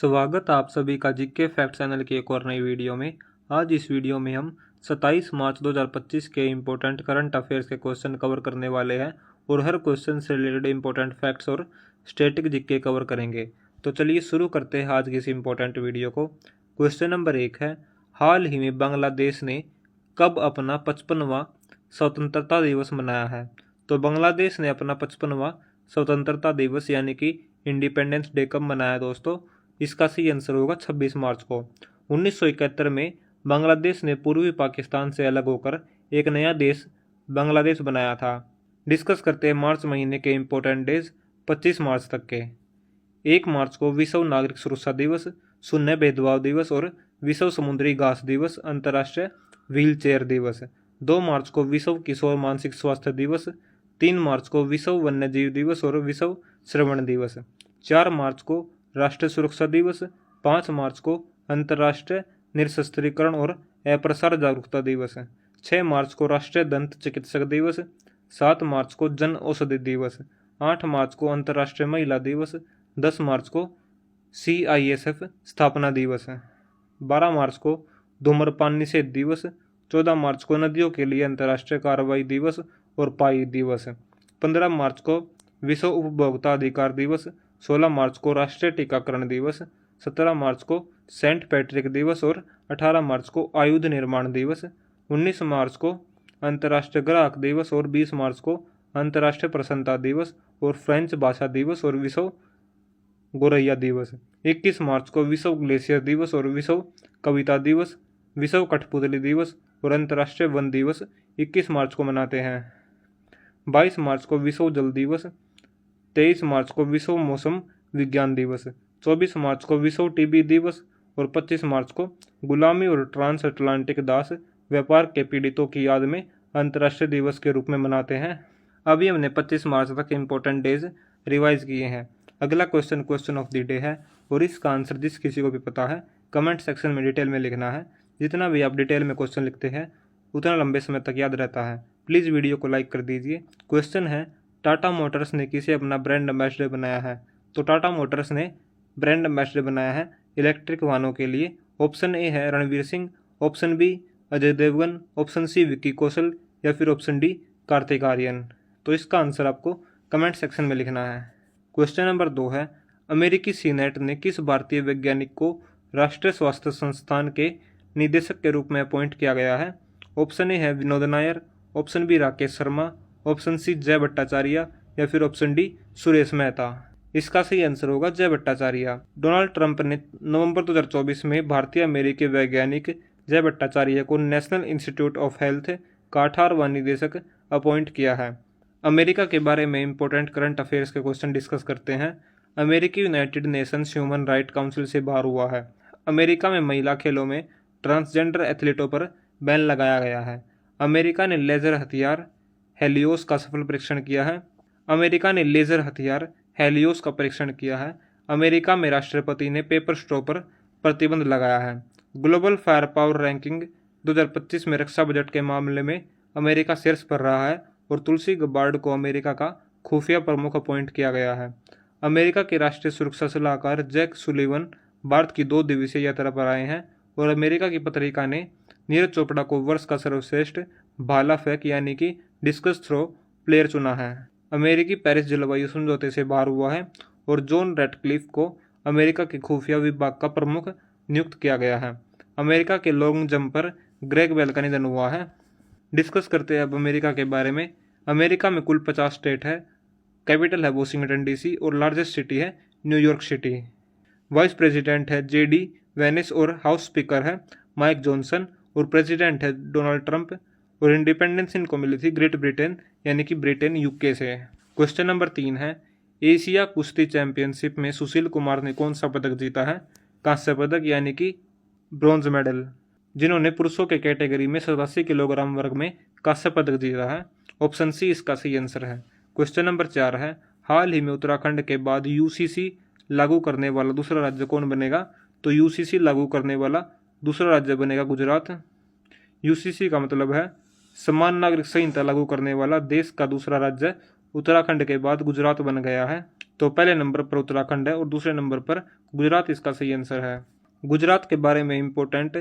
स्वागत आप सभी का जीके फैक्ट चैनल की एक और नई वीडियो में। आज इस वीडियो में हम 27 मार्च 2025 के इम्पोर्टेंट करंट अफेयर्स के क्वेश्चन कवर करने वाले हैं और हर क्वेश्चन से रिलेटेड इम्पोर्टेंट फैक्ट्स और स्टैटिक जीके कवर करेंगे। तो चलिए शुरू करते हैं आज की इस इम्पोर्टेंट वीडियो को। क्वेश्चन नंबर 1 है, हाल ही में बांग्लादेश ने कब अपना 55वां स्वतंत्रता दिवस मनाया है? तो बांग्लादेश ने अपना 55वां स्वतंत्रता दिवस यानी कि इंडिपेंडेंस डे कब मनाया दोस्तों? इसका सही आंसर होगा 26 मार्च को। 1971 में बांग्लादेश ने पूर्वी पाकिस्तान से अलग होकर एक नया देश बांग्लादेश बनाया था। डिस्कस करते हैं मार्च महीने के इम्पोर्टेंट डेज 25 मार्च तक के। 1 मार्च को विश्व नागरिक सुरक्षा दिवस, शून्य भेदभाव दिवस और विश्व समुद्री घास दिवस, अंतर्राष्ट्रीय व्हील चेयर दिवस। 2 मार्च को विश्व किशोर मानसिक स्वास्थ्य दिवस, 3 मार्च को विश्व वन्यजीव दिवस और विश्व श्रवण दिवस। 4 मार्च को राष्ट्रीय सुरक्षा दिवस, 5 मार्च को अंतर्राष्ट्रीय निरस्त्रीकरण और अप्रसार जागरूकता दिवस, 6 मार्च को राष्ट्रीय दंत चिकित्सक दिवस, 7 मार्च को जन औषधि दिवस, 8 मार्च को अंतर्राष्ट्रीय महिला दिवस, 10 मार्च को CISF स्थापना दिवस, 12 मार्च को धूम्रपान निषेध दिवस, 14 मार्च को नदियों के लिए अंतर्राष्ट्रीय कार्रवाई दिवस और पाई दिवस, 15 मार्च को विश्व उपभोक्ता अधिकार दिवस, 16 मार्च को राष्ट्रीय टीकाकरण दिवस, 17 मार्च को सेंट पैट्रिक दिवस और 18 मार्च को आयुध निर्माण दिवस, 19 मार्च को अंतर्राष्ट्रीय ग्राहक दिवस और 20 मार्च को अंतर्राष्ट्रीय प्रसन्नता दिवस और फ्रेंच भाषा दिवस और विश्व गोरैया दिवस, 21 मार्च को विश्व ग्लेशियर दिवस और विश्व कविता दिवस, विश्व कठपुतली दिवस और अंतर्राष्ट्रीय वन दिवस 21 मार्च को मनाते हैं। 22 मार्च को विश्व जल दिवस, 23 मार्च को विश्व मौसम विज्ञान दिवस, 24 मार्च को विश्व टीबी दिवस और 25 मार्च को गुलामी और ट्रांस अटलांटिक दास व्यापार के पीड़ितों की याद में अंतर्राष्ट्रीय दिवस के रूप में मनाते हैं। अभी हमने 25 मार्च तक इम्पोर्टेंट डेज रिवाइज किए हैं। अगला क्वेश्चन ऑफ द डे है और इसका आंसर जिस किसी को भी पता है कमेंट सेक्शन में डिटेल में लिखना है। जितना भी आप डिटेल में क्वेश्चन लिखते हैं उतना लंबे समय तक याद रहता है। प्लीज़ वीडियो को लाइक कर दीजिए। क्वेश्चन है, टाटा मोटर्स ने किसे अपना ब्रांड एम्बेसडर बनाया है? तो टाटा मोटर्स ने ब्रांड एम्बेसडर बनाया है इलेक्ट्रिक वाहनों के लिए। ऑप्शन ए है Ranveer Singh, option B Ajay Devgn, option C Vicky Kaushal या फिर ऑप्शन डी कार्तिक आर्यन। तो इसका आंसर आपको कमेंट सेक्शन में लिखना है। क्वेश्चन नंबर 2 है, अमेरिकी सीनेट ने किस भारतीय वैज्ञानिक को राष्ट्रीय स्वास्थ्य संस्थान के निदेशक के रूप में अपॉइंट किया गया है? ऑप्शन ए है Vinod Nair, option B Rakesh Sharma, option C Jay Bhattacharya या फिर ऑप्शन डी सुरेश मेहता। इसका सही आंसर होगा जय भट्टाचार्य। डोनाल्ड ट्रंप ने नवंबर 2024 में भारतीय अमेरिकी वैज्ञानिक जय भट्टाचार्य को नेशनल इंस्टीट्यूट ऑफ हेल्थ का 18वां निदेशक अपॉइंट किया है। अमेरिका के बारे में इंपॉर्टेंट करंट अफेयर्स के क्वेश्चन डिस्कस करते हैं। अमेरिकी United Nations human right council से बाहर हुआ है। अमेरिका में महिला खेलों में ट्रांसजेंडर एथलीटों पर बैन लगाया गया है। अमेरिका ने लेजर हथियार हेलियोस का सफल परीक्षण किया है। अमेरिका ने लेजर हथियार हेलियोस का परीक्षण किया है। अमेरिका में राष्ट्रपति ने पेपर स्ट्रॉ पर प्रतिबंध लगाया है। ग्लोबल फायर पावर रैंकिंग 2025 में रक्षा बजट के मामले में अमेरिका शीर्ष पर रहा है और तुलसी गबार्ड को अमेरिका का खुफिया प्रमुख अपॉइंट किया गया है। अमेरिका के राष्ट्रीय सुरक्षा सलाहकार जैक सुलिवन भारत की 2 दिवसीय यात्रा पर आए हैं और अमेरिका की पत्रिका ने नीरज चोपड़ा को वर्ष का सर्वश्रेष्ठ भाला फेंक यानी कि डिस्कस थ्रो प्लेयर चुना है। अमेरिकी पेरिस जलवायु समझौते से बाहर हुआ है और जॉन रैटक्लिफ को अमेरिका के खुफिया विभाग का प्रमुख नियुक्त किया गया है। अमेरिका के लॉन्ग जंप पर ग्रेग बेल का निधन हुआ है। डिस्कस करते हैं अब अमेरिका के बारे में। अमेरिका में कुल 50 स्टेट है। कैपिटल है वॉशिंगटन DC और लार्जेस्ट सिटी है न्यूयॉर्क सिटी। वाइस प्रेसिडेंट है JD वेनिस और हाउस स्पीकर है माइक जॉनसन और प्रेसिडेंट है डोनाल्ड ट्रंप और इंडिपेंडेंस इनको मिली थी ग्रेट ब्रिटेन यानी कि ब्रिटेन UK से। क्वेश्चन नंबर 3 है, एशिया कुश्ती चैंपियनशिप में सुशील कुमार ने कौन सा पदक जीता है? कांस्य पदक यानी कि ब्रॉन्ज मेडल, जिन्होंने पुरुषों के कैटेगरी में 87 किलोग्राम वर्ग में कांस्य पदक जीता है। ऑप्शन सी इसका सही आंसर है। क्वेश्चन नंबर 4 है, हाल ही में उत्तराखंड के बाद UCC लागू करने वाला दूसरा राज्य कौन बनेगा? तो UCC लागू करने वाला दूसरा राज्य बनेगा गुजरात। UCC का मतलब है समान नागरिक संहिता लागू करने वाला देश का दूसरा राज्य उत्तराखंड के बाद गुजरात बन गया है। तो पहले नंबर पर उत्तराखंड है और दूसरे नंबर पर गुजरात इसका सही आंसर है। गुजरात के बारे में इम्पोर्टेंट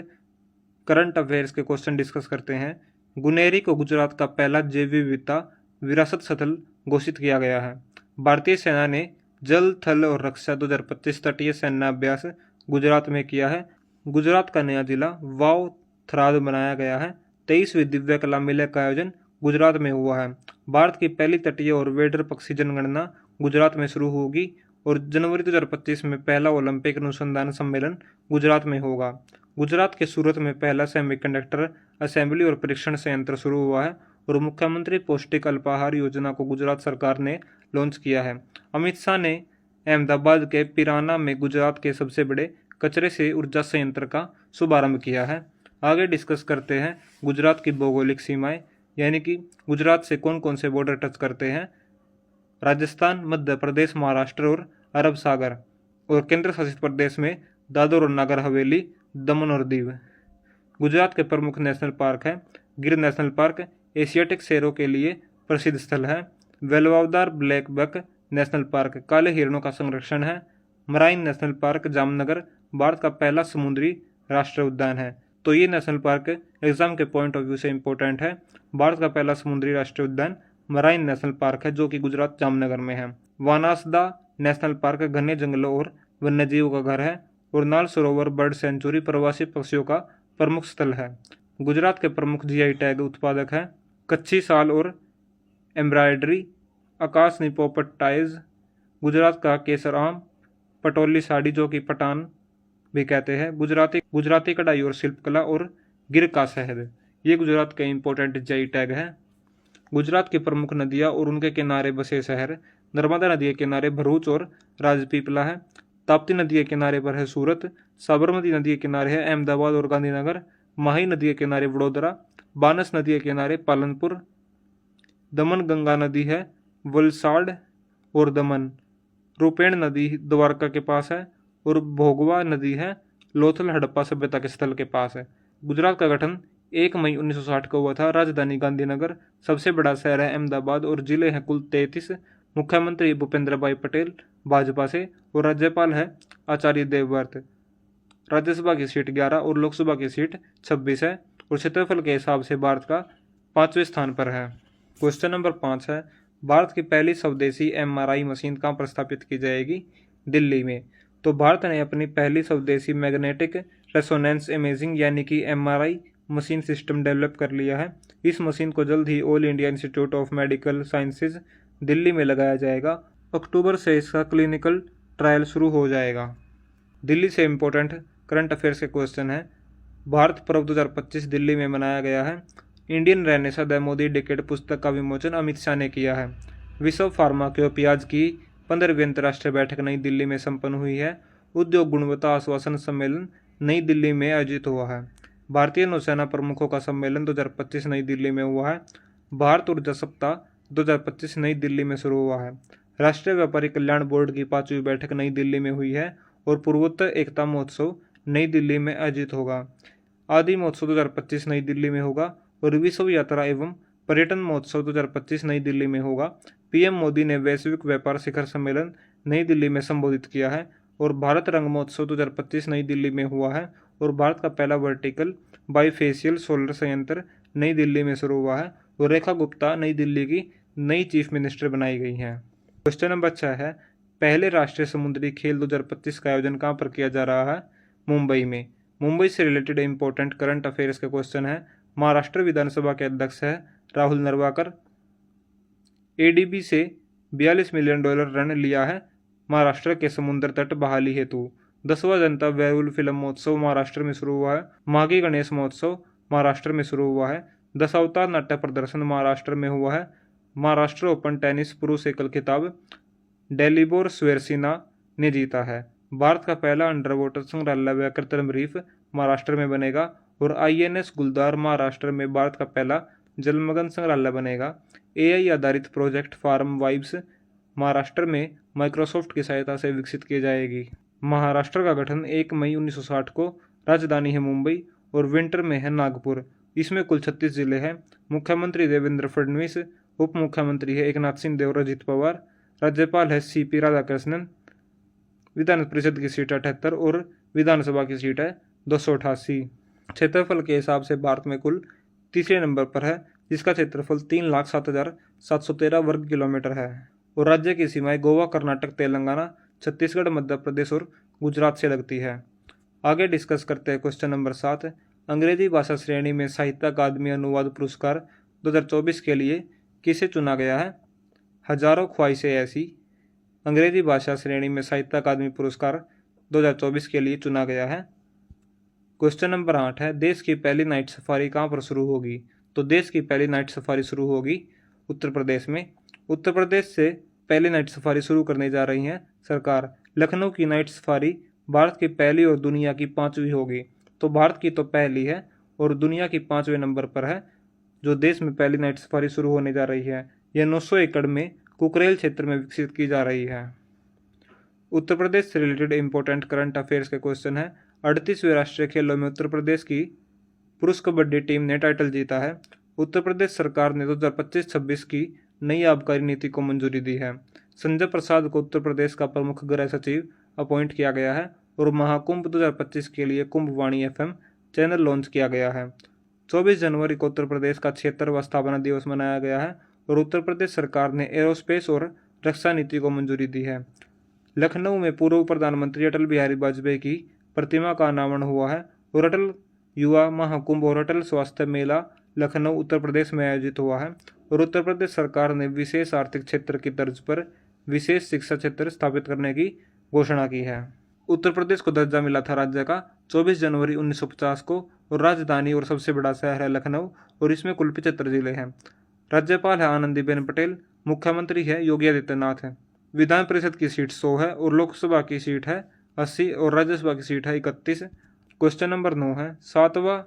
करंट अफेयर्स के क्वेश्चन डिस्कस करते हैं। गुनेरी को गुजरात का पहला जैव विविधता विरासत स्थल घोषित किया गया है। भारतीय सेना ने जल, थल और रक्षा 2025 तटीय सैन्य अभ्यास गुजरात में किया है। गुजरात का नया जिला वाव थराद बनाया गया है। 23वीं दिव्य कला मेले का आयोजन गुजरात में हुआ है। भारत की पहली तटीय और वेडर पक्षी जनगणना गुजरात में शुरू होगी और जनवरी 2025 में पहला ओलंपिक अनुसंधान सम्मेलन गुजरात में होगा। गुजरात के सूरत में पहला सेमीकंडक्टर असेंबली और परीक्षण संयंत्र शुरू हुआ है और मुख्यमंत्री पौष्टिक अल्पाहार योजना को गुजरात सरकार ने लॉन्च किया है। अमित शाह ने अहमदाबाद के पिराना में गुजरात के सबसे बड़े कचरे से ऊर्जा संयंत्र का शुभारंभ किया है। आगे डिस्कस करते हैं गुजरात की भौगोलिक सीमाएं, यानी कि गुजरात से कौन कौन से बॉर्डर टच करते हैं। राजस्थान, मध्य प्रदेश, महाराष्ट्र और अरब सागर, और केंद्र शासित प्रदेश में दादर और नगर हवेली, दमन और दीव। गुजरात के प्रमुख नेशनल पार्क हैं। गिर नेशनल पार्क एशियाटिक शेरों के लिए प्रसिद्ध स्थल है। वेलवावदार ब्लैक बक नेशनल पार्क काले हिरणों का संरक्षण है। Marine national park Jamnagar Bharat का पहला समुद्री राष्ट्रीय उद्यान है। तो ये नेशनल पार्क एग्जाम के पॉइंट ऑफ व्यू से इंपॉर्टेंट है। भारत का पहला समुद्री राष्ट्रीय उद्यान मराइन नेशनल पार्क है, जो कि गुजरात जामनगर में है। वानासदा नेशनल पार्क घने जंगलों और वन्यजीवों का घर है और नाल सरोवर बर्ड सेंचुरी प्रवासी पक्षियों का प्रमुख स्थल है। गुजरात के प्रमुख जीआई टैग उत्पादक हैं कच्छी साल और एम्ब्रॉयडरी, आकाशनी पोपट टाइज, गुजरात का केसर आम, पटोली साड़ी जो कि पठान भी कहते हैं, गुजराती कढ़ाई और शिल्पकला, और गिर का शहद। ये गुजरात के इंपॉर्टेंट जीआई टैग हैं। गुजरात की प्रमुख नदियाँ और उनके किनारे बसे शहर। नर्मदा नदी के किनारे भरूच और राजपीपला है। ताप्ती नदी के किनारे पर है सूरत। साबरमती नदी के किनारे है अहमदाबाद और गांधीनगर। माही नदी के किनारे वडोदरा। बानस नदी के किनारे पालनपुर। दमन गंगा नदी है वलसाड और दमन। रूपेण नदी द्वारका के पास है और भोगवा नदी है लोथल हड़प्पा सभ्यता के स्थल के पास है। गुजरात का गठन 1 मई 1960 को हुआ था। राजधानी गांधीनगर, सबसे बड़ा शहर है अहमदाबाद और जिले हैं कुल 33। मुख्यमंत्री भूपेंद्र भाई पटेल भाजपा से और राज्यपाल है आचार्य देवव्रत। राज्यसभा की सीट 11 और लोकसभा की सीट 26 है और क्षेत्रफल के हिसाब से भारत का 5वें स्थान पर है। क्वेश्चन नंबर 5 है, भारत की पहली स्वदेशी एमआरआई मशीन कहाँ पर स्थापित की जाएगी? दिल्ली में। तो भारत ने अपनी पहली स्वदेशी मैग्नेटिक रेजोनेंस इमेजिंग यानी कि एमआरआई मशीन सिस्टम डेवलप कर लिया है। इस मशीन को जल्द ही All India Institute of Medical Sciences Delhi में लगाया जाएगा। अक्टूबर से इसका क्लिनिकल ट्रायल शुरू हो जाएगा। दिल्ली से इम्पोर्टेंट करंट अफेयर्स के क्वेश्चन है। भारत पर्व 2025 दिल्ली में मनाया गया है। Indian renaissance the Modi decade पुस्तक का विमोचन अमित शाह ने किया है। विश्व फार्माकोपियाज की 15वीं अंतर्राष्ट्रीय बैठक नई दिल्ली में संपन्न हुई है। उद्योग गुणवत्ता आश्वासन सम्मेलन नई दिल्ली में आयोजित हुआ है। भारतीय नौसेना प्रमुखों का सम्मेलन 2025 नई दिल्ली में हुआ है। भारत ऊर्जा सप्ताह 2025 नई दिल्ली में शुरू हुआ है। राष्ट्रीय व्यापारी कल्याण बोर्ड की 5वीं बैठक नई दिल्ली में हुई है और पूर्वोत्तर एकता महोत्सव नई दिल्ली में आयोजित होगा। आदि महोत्सव 2025 नई दिल्ली में होगा और विश्व यात्रा एवं पर्यटन महोत्सव 2025 नई दिल्ली में होगा। पीएम मोदी ने वैश्विक व्यापार शिखर सम्मेलन नई दिल्ली में संबोधित किया है और भारत रंग महोत्सव 2025 नई दिल्ली में हुआ है और भारत का पहला वर्टिकल बाईफेशियल सोलर संयंत्र नई दिल्ली में शुरू हुआ है और रेखा गुप्ता नई दिल्ली की नई चीफ मिनिस्टर बनाई गई हैं। क्वेश्चन नंबर 6 है, पहले राष्ट्रीय समुद्री खेल 2025 का आयोजन कहाँ पर किया जा रहा है? मुंबई में। मुंबई से रिलेटेड इंपॉर्टेंट करंट अफेयर्स के क्वेश्चन है। महाराष्ट्र विधानसभा के अध्यक्ष है राहुल नरवाकर। एडीबी से $42 मिलियन ऋण लिया है महाराष्ट्र के समुद्र तट बहाली हेतु। 10वां जनता वेयरवुल फिल्म महोत्सव महाराष्ट्र में शुरू हुआ है। माघी गणेश महोत्सव महाराष्ट्र में शुरू हुआ है। दशावतार नाट्य प्रदर्शन महाराष्ट्र में हुआ है। महाराष्ट्र ओपन टेनिस पुरुष एकल खिताब डेलिबोर स्वेरसिना ने जीता है। भारत का पहला अंडर वाटर संग्रहालय व कृत्रिम रीफ महाराष्ट्र में बनेगा और आईएनएस गुलदार महाराष्ट्र में भारत का पहला जलमग्न संग्रहालय बनेगा। एआई आधारित प्रोजेक्ट फार्म वाइब्स महाराष्ट्र में माइक्रोसॉफ्ट की सहायता से विकसित की जाएगी। महाराष्ट्र का गठन 1 मई 1960 को। राजधानी है मुंबई और विंटर में है नागपुर। इसमें कुल 36 जिले हैं। मुख्यमंत्री देवेंद्र फडणवीस, उप मुख्यमंत्री है एकनाथ शिंदे और अजित पवार। राज्यपाल है CP राधाकृष्णन। विधान परिषद की सीट 78 और विधानसभा की सीट है 288। क्षेत्रफल के हिसाब से भारत में कुल तीसरे नंबर पर है, जिसका क्षेत्रफल 3,07,713 वर्ग किलोमीटर है। और राज्य की सीमाएं गोवा, कर्नाटक, तेलंगाना, छत्तीसगढ़, मध्य प्रदेश और गुजरात से लगती है। आगे डिस्कस करते हैं क्वेश्चन नंबर 7। अंग्रेजी भाषा श्रेणी में साहित्य अकादमी अनुवाद पुरस्कार 2024 के लिए किसे चुना गया है? हजारों ख्वाहिशें ऐसी अंग्रेजी भाषा श्रेणी में साहित्य अकादमी पुरस्कार 2024 के लिए चुना गया है। क्वेश्चन नंबर 8 है, देश की पहली नाइट सफारी कहाँ पर शुरू होगी? तो देश की पहली नाइट सफारी शुरू होगी उत्तर प्रदेश में। उत्तर प्रदेश से पहली नाइट सफारी शुरू करने जा रही है सरकार। लखनऊ की नाइट सफारी भारत की पहली और दुनिया की 5वीं होगी। तो भारत की तो पहली है और दुनिया की 5वें नंबर पर है जो देश में पहली नाइट सफारी शुरू होने जा रही है। यह 900 एकड़ में कुकरेल क्षेत्र में विकसित की जा रही है। उत्तर प्रदेश से रिलेटेड इंपॉर्टेंट करंट अफेयर्स के क्वेश्चन है। 38वें राष्ट्रीय खेलों में उत्तर प्रदेश की पुरुष कबड्डी टीम ने टाइटल जीता है। उत्तर प्रदेश सरकार ने 2025-26 की नई आबकारी नीति को मंजूरी दी है। संजय प्रसाद को उत्तर प्रदेश का प्रमुख गृह सचिव अपॉइंट किया गया है और महाकुंभ 2025 के लिए कुंभवाणी FM चैनल लॉन्च किया गया है। 24 जनवरी को उत्तर प्रदेश का 76वां स्थापना दिवस मनाया गया है और उत्तर प्रदेश सरकार ने एरोस्पेस और रक्षा नीति को मंजूरी दी है। लखनऊ में पूर्व प्रधानमंत्री अटल बिहारी वाजपेयी की प्रतिमा का अनावरण हुआ है और अटल युवा महाकुंभ और अटल स्वास्थ्य मेला लखनऊ उत्तर प्रदेश में आयोजित हुआ है। और उत्तर प्रदेश सरकार ने विशेष आर्थिक क्षेत्र की तर्ज पर विशेष शिक्षा क्षेत्र स्थापित करने की घोषणा की है। उत्तर प्रदेश को दर्जा मिला था राज्य का 24 जनवरी 1950 को और राजधानी और सबसे बड़ा शहर है लखनऊ और इसमें कुल 75 जिले हैं। राज्यपाल है आनंदीबेन पटेल, मुख्यमंत्री है योगी आदित्यनाथ है। विधान परिषद की सीट 100 है और लोकसभा की सीट है 80 और राज्यसभा की सीट है 31। क्वेश्चन नंबर 9 है, 7वां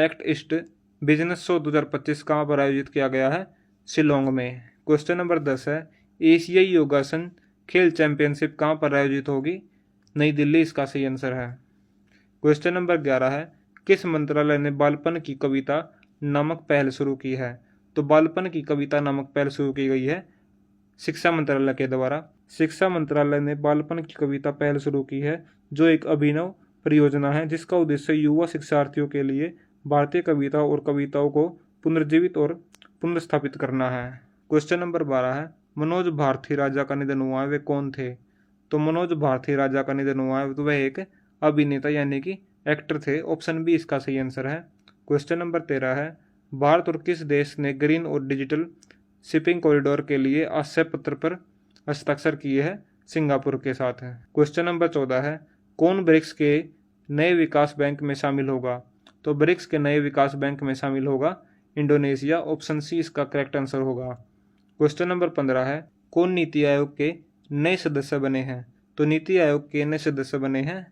एक्ट ईस्ट बिजनेस शो 2025 कहाँ पर आयोजित किया गया है? शिलोंग में। क्वेश्चन नंबर 10 है, एशियाई योगासन खेल चैंपियनशिप कहाँ पर आयोजित होगी? नई दिल्ली इसका सही आंसर है। क्वेश्चन नंबर 11 है, किस मंत्रालय ने बालपन की कविता नामक पहल शुरू की है? तो बालपन की कविता नामक पहल शुरू की गई है शिक्षा मंत्रालय के द्वारा। शिक्षा मंत्रालय ने बालपन की कविता पहल शुरू की है जो एक अभिनव परियोजना है जिसका उद्देश्य युवा शिक्षार्थियों के लिए भारतीय कविता और कविताओं को पुनर्जीवित और पुनर्स्थापित करना है। क्वेश्चन नंबर 12 है, मनोज भारती राजा का निधन हुआ है, वे कौन थे? तो मनोज भारती राजा का निधन हुआ है तो वह एक अभिनेता यानी कि एक्टर थे। ऑप्शन बी इसका सही आंसर है। क्वेश्चन नंबर 13 है, भारत और किस देश ने ग्रीन और डिजिटल शिपिंग कॉरिडोर के लिए आशय पत्र पर हस्ताक्षर किए हैं? सिंगापुर के साथ है। क्वेश्चन नंबर 14 है, कौन ब्रिक्स के नए विकास बैंक में शामिल होगा? तो ब्रिक्स के नए विकास बैंक में शामिल होगा इंडोनेशिया। ऑप्शन सी इसका करेक्ट आंसर होगा। क्वेश्चन नंबर 15 है, कौन नीति आयोग के नए सदस्य बने हैं? तो नीति आयोग के नए सदस्य बने हैं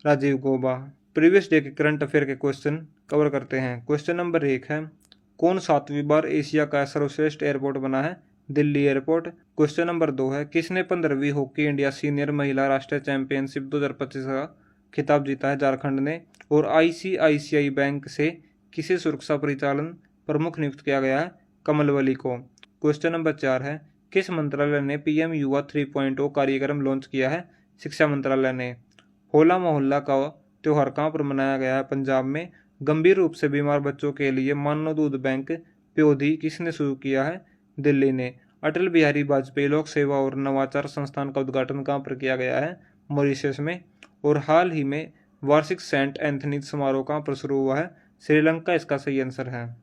राजीव गौबा। प्रीवियस डे के करंट अफेयर के क्वेश्चन कवर करते हैं। क्वेश्चन नंबर 1 है, कौन 7वीं बार एशिया का सर्वश्रेष्ठ एयरपोर्ट बना है? दिल्ली एयरपोर्ट। क्वेश्चन नंबर 2 है, किसने 15वीं हॉकी इंडिया सीनियर महिला राष्ट्रीय चैंपियनशिप 2025 का खिताब जीता है? झारखंड ने। और ICICI बैंक से किसे सुरक्षा परिचालन प्रमुख नियुक्त किया गया है? कमलवली को। क्वेश्चन नंबर 4 है, किस मंत्रालय ने PM युवा 3.0 कार्यक्रम लॉन्च किया है? शिक्षा मंत्रालय ने। होला मोहल्ला का त्यौहार कहाँ पर मनाया गया है? पंजाब में। गंभीर रूप से बीमार बच्चों के लिए मानव दूध बैंक प्योधी किसने शुरू किया है? दिल्ली ने। अटल बिहारी वाजपेयी लोक सेवा और नवाचार संस्थान का उद्घाटन कहाँ पर किया गया है? मॉरिशस में। और हाल ही में वार्षिक सेंट एंथनी समारोह कहाँ पर शुरू हुआ है? श्रीलंका इसका सही आंसर है।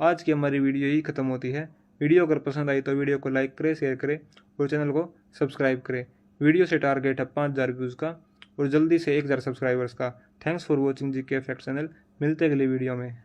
आज की हमारी वीडियो यही खत्म होती है। वीडियो अगर पसंद आई तो वीडियो को लाइक करें, शेयर करें और चैनल को सब्सक्राइब करें। वीडियो से टारगेट है 5000 व्यूज़ का और जल्दी से 1000 सब्सक्राइबर्स का। Thanks for watching GK fact channel. मिलते हैं अगली वीडियो में।